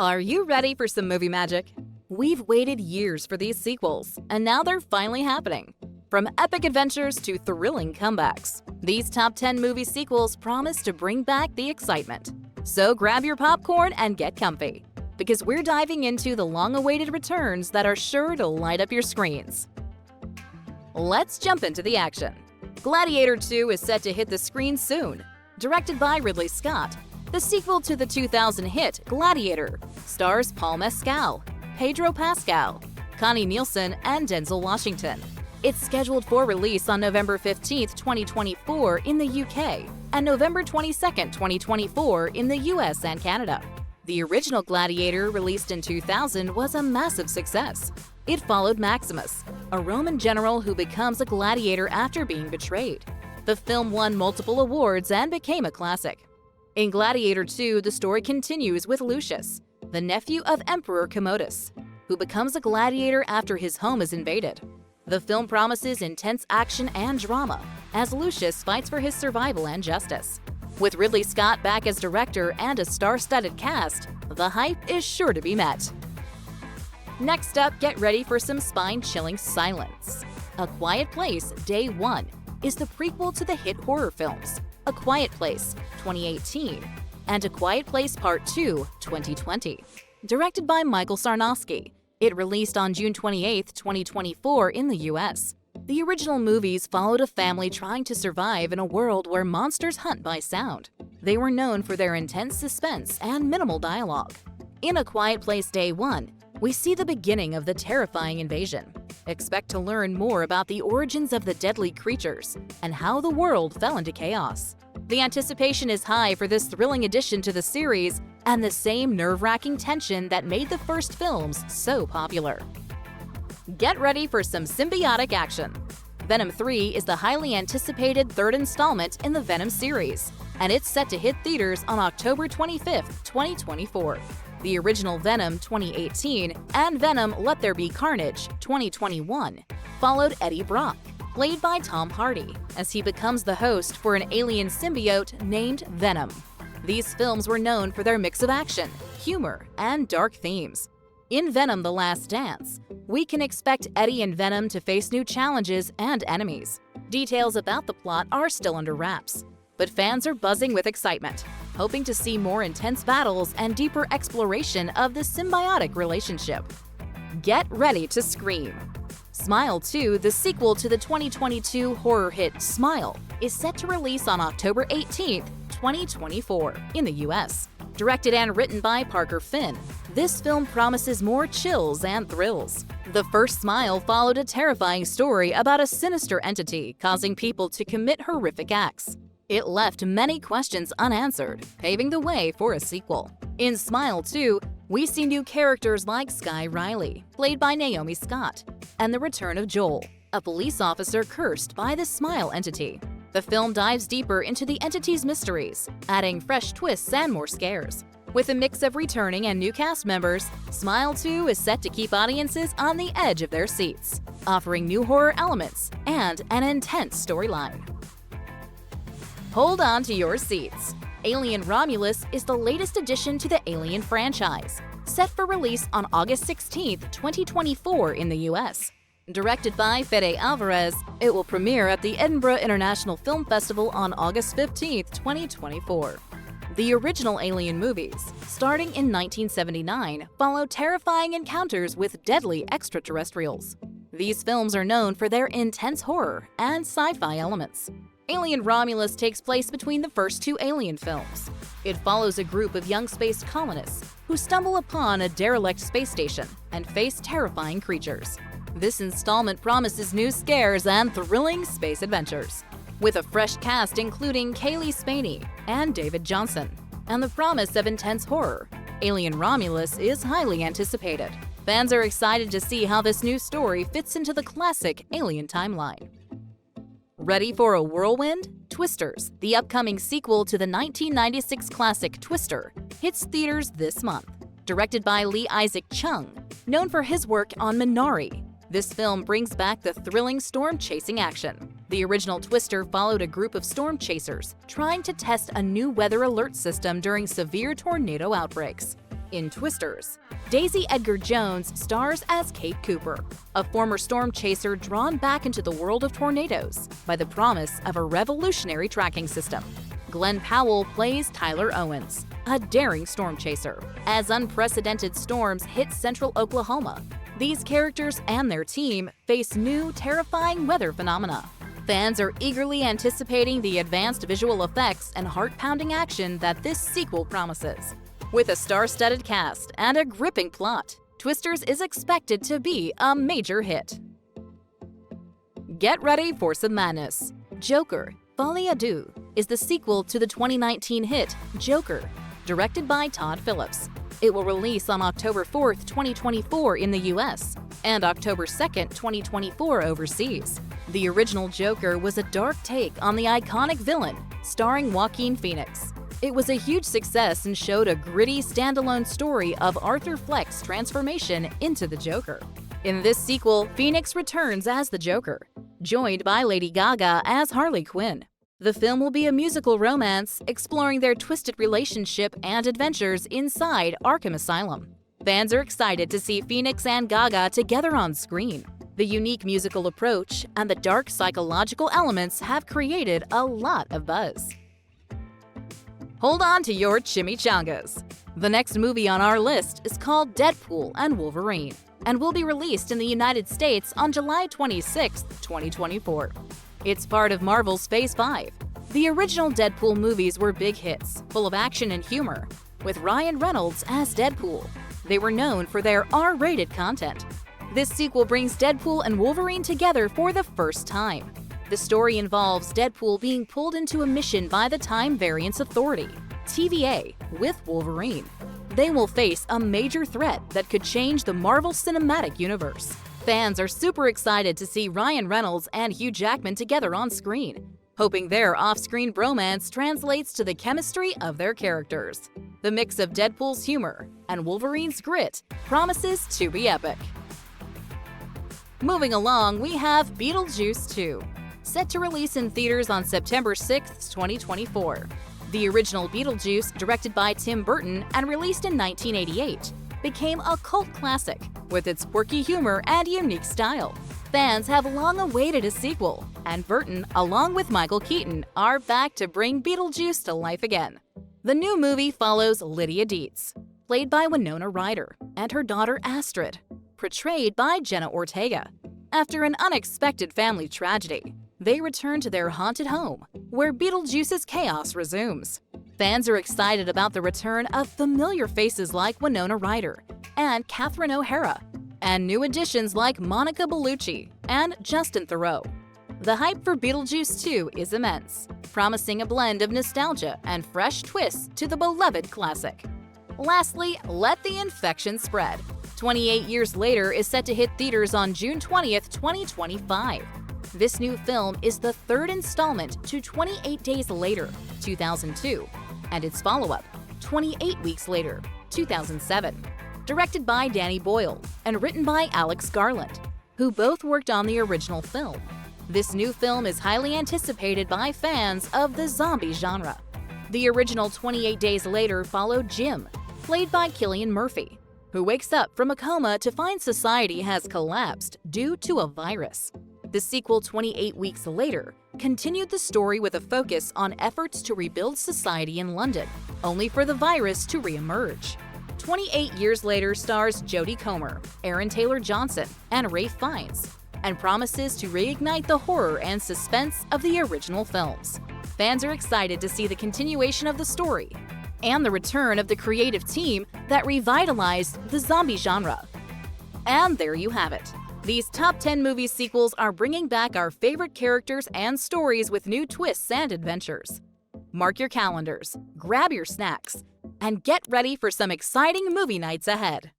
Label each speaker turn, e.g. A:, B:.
A: Are you ready for some movie magic? We've waited years for these sequels, and now they're finally happening. From epic adventures to thrilling comebacks, these top 10 movie sequels promise to bring back the excitement. So grab your popcorn and get comfy, because we're diving into the long-awaited returns that are sure to light up your screens. Let's jump into the action. Gladiator 2 is set to hit the screen soon. Directed by Ridley Scott, the sequel to the 2000 hit Gladiator stars Paul Mescal, Pedro Pascal, Connie Nielsen, and Denzel Washington. It's scheduled for release on November 15, 2024 in the UK and November 22, 2024 in the US and Canada. The original Gladiator, released in 2000, was a massive success. It followed Maximus, a Roman general who becomes a gladiator after being betrayed. The film won multiple awards and became a classic. In Gladiator 2, the story continues with Lucius, the nephew of Emperor Commodus, who becomes a gladiator after his home is invaded. The film promises intense action and drama as Lucius fights for his survival and justice. With Ridley Scott back as director and a star-studded cast, the hype is sure to be met. Next up, get ready for some spine-chilling silence. A Quiet Place Day 1 is the prequel to the hit horror films A Quiet Place 2018 and A Quiet Place Part 2 2020. Directed by Michael Sarnowski, it released on June 28, 2024 in the US. The original movies followed a family trying to survive in a world where monsters hunt by sound. They were known for their intense suspense and minimal dialogue. In A Quiet Place Day 1, we see the beginning of the terrifying invasion. Expect to learn more about the origins of the deadly creatures and how the world fell into chaos. The anticipation is high for this thrilling addition to the series and the same nerve-wracking tension that made the first films so popular. Get ready for some symbiotic action. Venom 3 is the highly anticipated third installment in the Venom series, and it's set to hit theaters on October 25, 2024. The original Venom 2018 and Venom Let There Be Carnage 2021 followed Eddie Brock, played by Tom Hardy, as he becomes the host for an alien symbiote named Venom. These films were known for their mix of action, humor, and dark themes. In Venom: The Last Dance, we can expect Eddie and Venom to face new challenges and enemies. Details about the plot are still under wraps, but fans are buzzing with excitement, hoping to see more intense battles and deeper exploration of the symbiotic relationship. Get ready to scream. Smile 2, the sequel to the 2022 horror hit Smile, is set to release on October 18, 2024 in the US. Directed and written by Parker Finn, this film promises more chills and thrills. The first Smile followed a terrifying story about a sinister entity causing people to commit horrific acts. It left many questions unanswered, paving the way for a sequel. In Smile 2, we see new characters like Sky Riley, played by Naomi Scott, and the return of Joel, a police officer cursed by the Smile entity. The film dives deeper into the entity's mysteries, adding fresh twists and more scares. With a mix of returning and new cast members, Smile 2 is set to keep audiences on the edge of their seats, offering new horror elements and an intense storyline. Hold on to your seats. Alien Romulus is the latest addition to the Alien franchise, set for release on August 16, 2024 in the US. Directed by Fede Alvarez, it will premiere at the Edinburgh International Film Festival on August 15, 2024. The original Alien movies, starting in 1979, follow terrifying encounters with deadly extraterrestrials. These films are known for their intense horror and sci-fi elements. Alien Romulus takes place between the first two Alien films. It follows a group of young space colonists who stumble upon a derelict space station and face terrifying creatures. This installment promises new scares and thrilling space adventures, with a fresh cast including Kaylee Spaney and David Johnson, and the promise of intense horror. Alien Romulus is highly anticipated. Fans are excited to see how this new story fits into the classic Alien timeline. Ready for a whirlwind? Twisters, the upcoming sequel to the 1996 classic Twister, hits theaters this month. Directed by Lee Isaac Chung, known for his work on Minari, this film brings back the thrilling storm-chasing action. The original Twister followed a group of storm chasers trying to test a new weather alert system during severe tornado outbreaks. In Twisters, Daisy Edgar Jones stars as Kate Cooper, a former storm chaser drawn back into the world of tornadoes by the promise of a revolutionary tracking system. Glenn Powell plays Tyler Owens, a daring storm chaser. As unprecedented storms hit central Oklahoma, these characters and their team face new, terrifying weather phenomena. Fans are eagerly anticipating the advanced visual effects and heart-pounding action that this sequel promises. With a star-studded cast and a gripping plot, Twisters is expected to be a major hit. Get ready for some madness. Joker, Folie Deux is the sequel to the 2019 hit Joker, directed by Todd Phillips. It will release on October 4th, 2024 in the US and October 2nd, 2024 overseas. The original Joker was a dark take on the iconic villain, starring Joaquin Phoenix. It was a huge success and showed a gritty, standalone story of Arthur Fleck's transformation into the Joker. In this sequel, Phoenix returns as the Joker, joined by Lady Gaga as Harley Quinn. The film will be a musical romance exploring their twisted relationship and adventures inside Arkham Asylum. Fans are excited to see Phoenix and Gaga together on screen. The unique musical approach and the dark psychological elements have created a lot of buzz. Hold on to your chimichangas. The next movie on our list is called Deadpool and Wolverine and will be released in the United States on July 26, 2024. It's part of Marvel's Phase 5. The original Deadpool movies were big hits, full of action and humor, with Ryan Reynolds as Deadpool. They were known for their R-rated content. This sequel brings Deadpool and Wolverine together for the first time. The story involves Deadpool being pulled into a mission by the Time Variance Authority, TVA, with Wolverine. They will face a major threat that could change the Marvel Cinematic Universe. Fans are super excited to see Ryan Reynolds and Hugh Jackman together on screen, hoping their off-screen bromance translates to the chemistry of their characters. The mix of Deadpool's humor and Wolverine's grit promises to be epic. Moving along, we have Beetlejuice 2, set to release in theaters on September 6, 2024. The original Beetlejuice, directed by Tim Burton and released in 1988, became a cult classic with its quirky humor and unique style. Fans have long awaited a sequel, and Burton, along with Michael Keaton, are back to bring Beetlejuice to life again. The new movie follows Lydia Deetz, played by Winona Ryder, and her daughter Astrid, portrayed by Jenna Ortega. After an unexpected family tragedy, they return to their haunted home, where Beetlejuice's chaos resumes. Fans are excited about the return of familiar faces like Winona Ryder and Catherine O'Hara, and new additions like Monica Bellucci and Justin Theroux. The hype for Beetlejuice 2 is immense, promising a blend of nostalgia and fresh twists to the beloved classic. Lastly, let the infection spread. 28 Years Later is set to hit theaters on June 20th, 2025. This new film is the third installment to 28 Days Later, 2002, and its follow-up, 28 Weeks Later, 2007. Directed by Danny Boyle and written by Alex Garland, who both worked on the original film. This new film is highly anticipated by fans of the zombie genre. The original 28 Days Later followed Jim, played by Cillian Murphy, who wakes up from a coma to find society has collapsed due to a virus. The sequel, 28 Weeks Later, continued the story with a focus on efforts to rebuild society in London, only for the virus to re-emerge. 28 Years Later stars Jodie Comer, Aaron Taylor-Johnson, and Ralph Fiennes, and promises to reignite the horror and suspense of the original films. Fans are excited to see the continuation of the story and the return of the creative team that revitalized the zombie genre. And there you have it. These top 10 movie sequels are bringing back our favorite characters and stories with new twists and adventures. Mark your calendars, grab your snacks, and get ready for some exciting movie nights ahead.